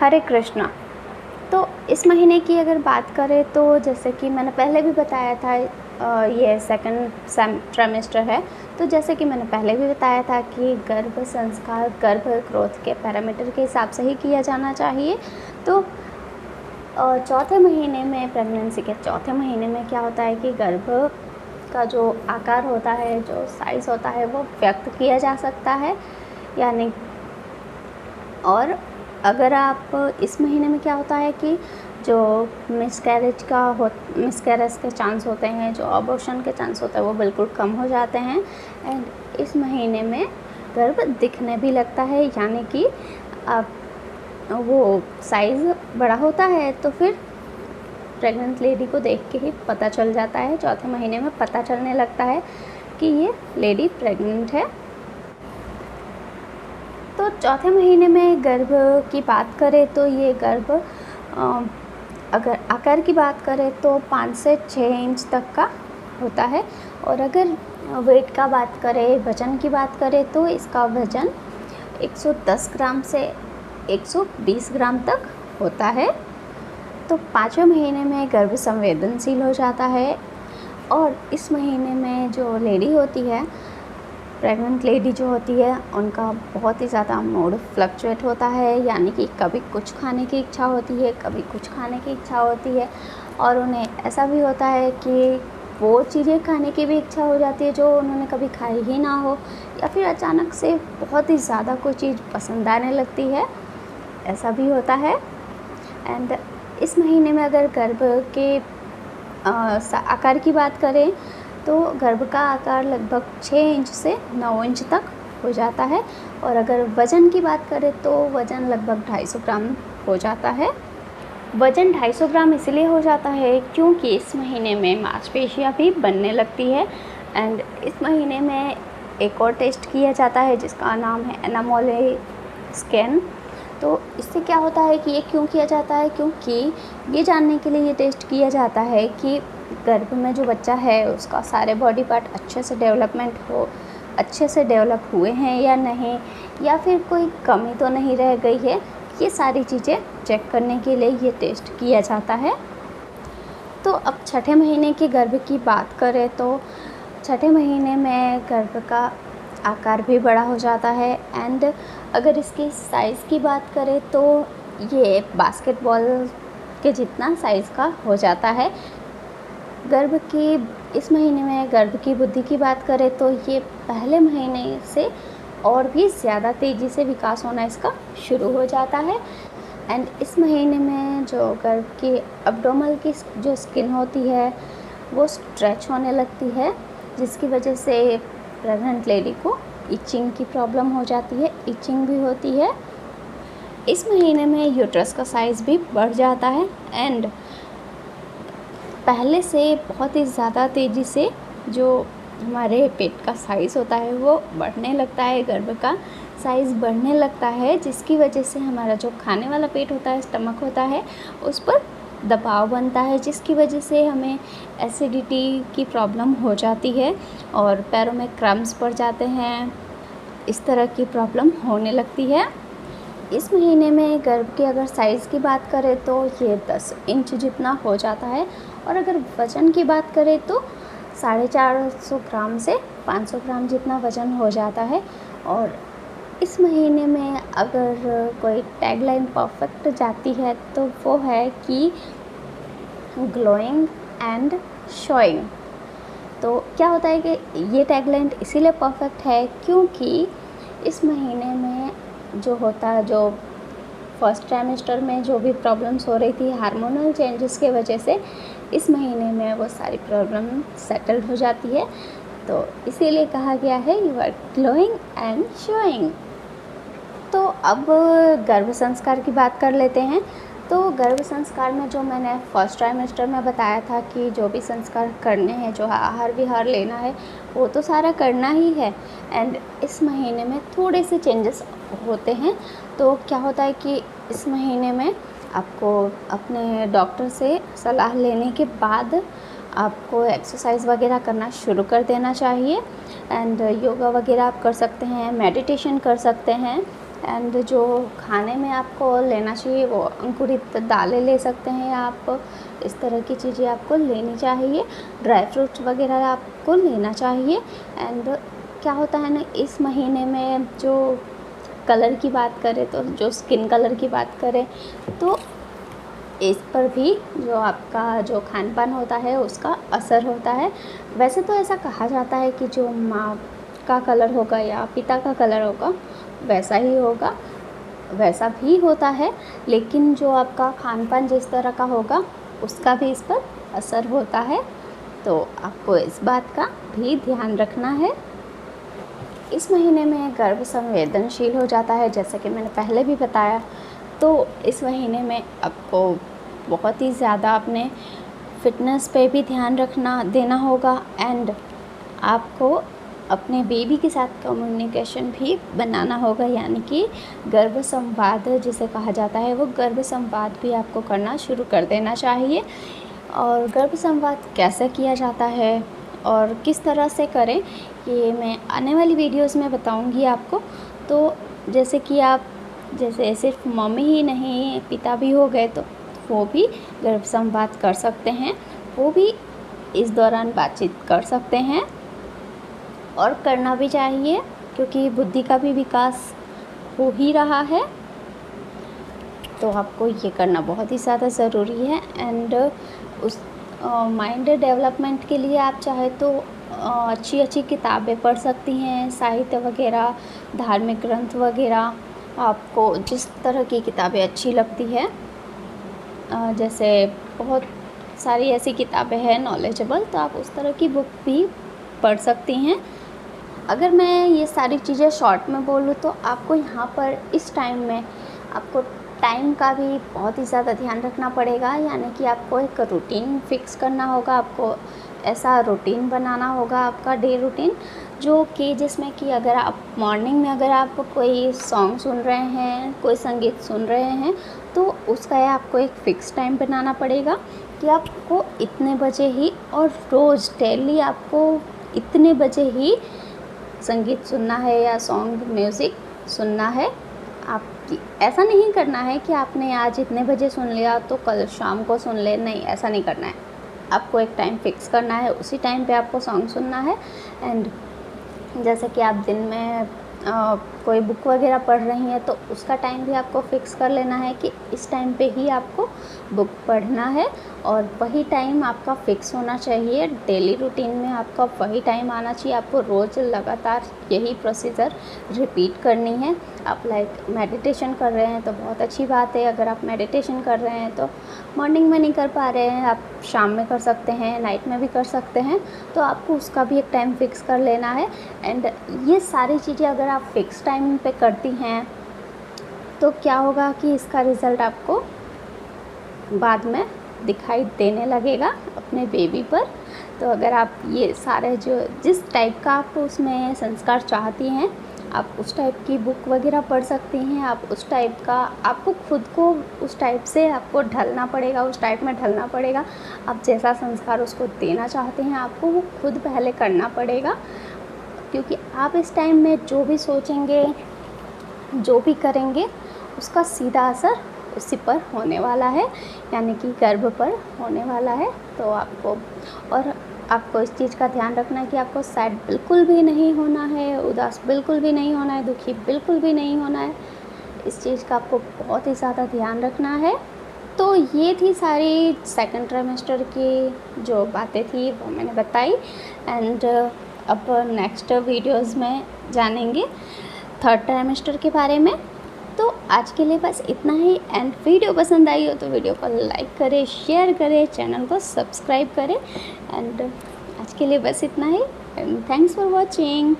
हरे कृष्णा। तो इस महीने की अगर बात करें तो जैसे कि मैंने पहले भी बताया था, ये सेकंड ट्राइमेस्टर है। तो जैसे कि मैंने पहले भी बताया था कि गर्भ संस्कार गर्भ ग्रोथ के पैरामीटर के हिसाब से ही किया जाना चाहिए। तो चौथे महीने में, प्रेगनेंसी के चौथे महीने में क्या होता है कि गर्भ का जो आकार होता है, जो साइज़ होता है, वो व्यक्त किया जा सकता है। यानी और अगर आप इस महीने में क्या होता है कि जो मिसकैरेज के चांस होते हैं, जो अबॉर्शन के चांस होते हैं, वो बिल्कुल कम हो जाते हैं। एंड इस महीने में गर्भ दिखने भी लगता है, यानी कि आप वो साइज़ बड़ा होता है। तो फिर प्रेग्नेंट लेडी को देख के ही पता चल जाता है, चौथे महीने में पता चलने लगता है कि ये लेडी प्रेग्नेंट है। तो चौथे महीने में गर्भ की बात करें तो ये गर्भ अगर आकार की बात करें तो 5 से 6 इंच तक का होता है। और अगर वेट का बात करें, वज़न की बात करें, तो इसका वज़न 110 ग्राम से 120 ग्राम तक होता है। तो 5वें महीने में गर्भ संवेदनशील हो जाता है। और इस महीने में जो लेडी होती है, प्रेग्नेंट लेडी जो होती है, उनका बहुत ही ज़्यादा मूड फ्लक्चुएट होता है। यानी कि कभी कुछ खाने की इच्छा होती है, कभी कुछ खाने की इच्छा होती है। और उन्हें ऐसा भी होता है कि वो चीज़ें खाने की भी इच्छा हो जाती है जो उन्होंने कभी खाई ही ना हो, या फिर अचानक से बहुत ही ज़्यादा कोई चीज़ पसंद आने लगती है, ऐसा भी होता है। एंड इस महीने में अगर गर्भ के आकार की बात करें तो गर्भ का आकार लगभग 6 इंच से 9 इंच तक हो जाता है। और अगर वज़न की बात करें तो वज़न लगभग 250 ग्राम हो जाता है। वज़न 250 ग्राम इसलिए हो जाता है क्योंकि इस महीने में मांसपेशियाँ भी बनने लगती है। एंड इस महीने में एक और टेस्ट किया जाता है जिसका नाम है एनामोले स्कैन। तो इससे क्या होता है कि ये क्यों किया जाता है, क्योंकि ये जानने के लिए ये टेस्ट किया जाता है कि गर्भ में जो बच्चा है उसका सारे बॉडी पार्ट अच्छे से डेवलप हुए हैं या नहीं, या फिर कोई कमी तो नहीं रह गई है। ये सारी चीज़ें चेक करने के लिए ये टेस्ट किया जाता है। तो अब छठे महीने के गर्भ की बात करें तो छठे महीने में गर्भ का आकार भी बड़ा हो जाता है। एंड अगर इसकी साइज़ की बात करें तो ये बास्केटबॉल के जितना साइज़ का हो जाता है। इस महीने में गर्भ की बुद्धि की बात करें तो ये पहले महीने से और भी ज़्यादा तेज़ी से विकास होना इसका शुरू हो जाता है। एंड इस महीने में जो गर्भ की एब्डोमेन की जो स्किन होती है वो स्ट्रेच होने लगती है, जिसकी वजह से प्रेग्नेंट लेडी को इचिंग की प्रॉब्लम हो जाती है, इचिंग भी होती है। इस महीने में यूट्रस का साइज़ भी बढ़ जाता है। एंड पहले से बहुत ही ज़्यादा तेज़ी से जो हमारे पेट का साइज़ होता है वो बढ़ने लगता है, गर्भ का साइज़ बढ़ने लगता है, जिसकी वजह से हमारा जो खाने वाला पेट होता है, स्टमक होता है, उस पर दबाव बनता है, जिसकी वजह से हमें एसिडिटी की प्रॉब्लम हो जाती है और पैरों में क्रम्स पड़ जाते हैं। इस तरह की प्रॉब्लम होने लगती है। इस महीने में गर्भ की अगर साइज़ की बात करें तो ये 10 इंच जितना हो जाता है। और अगर वज़न की बात करें तो 450 ग्राम से 500 ग्राम जितना वज़न हो जाता है। और इस महीने में अगर कोई टैगलाइन परफेक्ट जाती है तो वो है कि ग्लोइंग एंड शोइंग। तो क्या होता है कि ये टैगलाइन इसीलिए परफेक्ट है क्योंकि इस महीने में जो फर्स्ट ट्राइमेस्टर में जो भी प्रॉब्लम्स हो रही थी हार्मोनल चेंजेस के वजह से, इस महीने में वो सारी प्रॉब्लम सेटल्ड हो जाती है। तो इसीलिए कहा गया है you are glowing and showing. तो अब गर्भ संस्कार की बात कर लेते हैं। तो गर्भ संस्कार में जो मैंने फर्स्ट ट्राइमेस्टर में बताया था कि जो भी संस्कार करने हैं, जो आहार विहार लेना है, वो तो सारा करना ही है। एंड इस महीने में थोड़े से चेंजेस होते हैं। तो क्या होता है कि इस महीने में आपको अपने डॉक्टर से सलाह लेने के बाद आपको एक्सरसाइज वगैरह करना शुरू कर देना चाहिए। एंड योगा वगैरह आप कर सकते हैं, मेडिटेशन कर सकते हैं। एंड जो खाने में आपको लेना चाहिए वो अंकुरित दालें ले सकते हैं आप, इस तरह की चीज़ें आपको लेनी चाहिए। ड्राई फ्रूट्स वगैरह आपको लेना चाहिए। एंड क्या होता है ना, इस महीने में जो कलर की बात करें तो जो स्किन कलर की बात करें तो इस पर भी जो आपका जो खान पान होता है उसका असर होता है। वैसे तो ऐसा कहा जाता है कि जो माँ का कलर होगा या पिता का कलर होगा वैसा ही होगा, वैसा भी होता है, लेकिन जो आपका खान पान जिस तरह का होगा उसका भी इस पर असर होता है। तो आपको इस बात का भी ध्यान रखना है। इस महीने में गर्भ संवेदनशील हो जाता है, जैसे कि मैंने पहले भी बताया। तो इस महीने में आपको बहुत ही ज़्यादा अपने फिटनेस पे भी ध्यान देना होगा। एंड आपको अपने बेबी के साथ कम्युनिकेशन भी बनाना होगा, यानी कि गर्भ संवाद जिसे कहा जाता है वो गर्भ संवाद भी आपको करना शुरू कर देना चाहिए। और गर्भ संवाद कैसे किया जाता है और किस तरह से करें ये मैं आने वाली वीडियोस में बताऊंगी आपको। तो जैसे कि आप जैसे सिर्फ मम्मी ही नहीं पिता भी हो गए तो वो भी गर्भ संवाद कर सकते हैं, वो भी इस दौरान बातचीत कर सकते हैं और करना भी चाहिए, क्योंकि बुद्धि का भी विकास हो ही रहा है। तो आपको ये करना बहुत ही ज़्यादा ज़रूरी है। एंड उस माइंड डेवलपमेंट के लिए आप चाहे तो अच्छी अच्छी किताबें पढ़ सकती हैं, साहित्य वगैरह, धार्मिक ग्रंथ वगैरह, आपको जिस तरह की किताबें अच्छी लगती है। जैसे बहुत सारी ऐसी किताबें हैं नॉलेजेबल, तो आप उस तरह की बुक भी पढ़ सकती हैं। अगर मैं ये सारी चीज़ें शॉर्ट में बोलूँ तो आपको यहाँ पर इस टाइम में आपको टाइम का भी बहुत ही ज़्यादा ध्यान रखना पड़ेगा, यानी कि आपको एक रूटीन फिक्स करना होगा। आपको ऐसा रूटीन बनाना होगा, आपका डे रूटीन, जो कि जिसमें कि अगर आप मॉर्निंग में अगर आप कोई सॉन्ग सुन रहे हैं, कोई संगीत सुन रहे हैं, तो उसका आपको एक फ़िक्स टाइम बनाना पड़ेगा कि आपको इतने बजे ही और रोज़ डेली आपको इतने बजे ही संगीत सुनना है या सॉन्ग म्यूज़िक सुनना है। आप ऐसा नहीं करना है कि आपने आज इतने बजे सुन लिया तो कल शाम को सुन ले, नहीं, ऐसा नहीं करना है। आपको एक टाइम फिक्स करना है, उसी टाइम पे आपको सॉन्ग सुनना है। एंड जैसे कि आप दिन में कोई बुक वगैरह पढ़ रही हैं तो उसका टाइम भी आपको फिक्स कर लेना है कि इस टाइम पे ही आपको बुक पढ़ना है, और वही टाइम आपका फिक्स होना चाहिए। डेली रूटीन में आपका वही टाइम आना चाहिए। आपको रोज़ लगातार यही प्रोसीजर रिपीट करनी है। आप मेडिटेशन कर रहे हैं तो बहुत अच्छी बात है। अगर आप मेडिटेशन कर रहे हैं तो मॉर्निंग में नहीं कर पा रहे हैं, आप शाम में कर सकते हैं, नाइट में भी कर सकते हैं, तो आपको उसका भी एक टाइम फिक्स कर लेना है। एंड ये सारी चीज़ें अगर आप फिक्स टाइम पे करती हैं तो क्या होगा कि इसका रिज़ल्ट आपको बाद में दिखाई देने लगेगा अपने बेबी पर। तो अगर आप ये सारे जो जिस टाइप का आप उसमें संस्कार चाहती हैं, आप उस टाइप की बुक वगैरह पढ़ सकती हैं। आप उस टाइप का, आपको खुद को उस टाइप से आपको ढलना पड़ेगा, उस टाइप में ढलना पड़ेगा। आप जैसा संस्कार उसको देना चाहते हैं आपको वो खुद पहले करना पड़ेगा, क्योंकि आप इस टाइम में जो भी सोचेंगे, जो भी करेंगे, उसका सीधा असर उसी पर होने वाला है, यानी कि गर्भ पर होने वाला है। तो आपको इस चीज़ का ध्यान रखना है कि आपको सैड बिल्कुल भी नहीं होना है, उदास बिल्कुल भी नहीं होना है, दुखी बिल्कुल भी नहीं होना है। इस चीज़ का आपको बहुत ही ज़्यादा ध्यान रखना है। तो ये थी सारी सेकंड ट्राइमेस्टर की जो बातें थी वो मैंने बताई। एंड अब नेक्स्ट वीडियोज़ में जानेंगे थर्ड ट्राइमेस्टर के बारे में। तो आज के लिए बस इतना ही। एंड वीडियो पसंद आई हो तो वीडियो को लाइक करें, शेयर करें, चैनल को सब्सक्राइब करें। एंड आज के लिए बस इतना ही। And thanks for watching.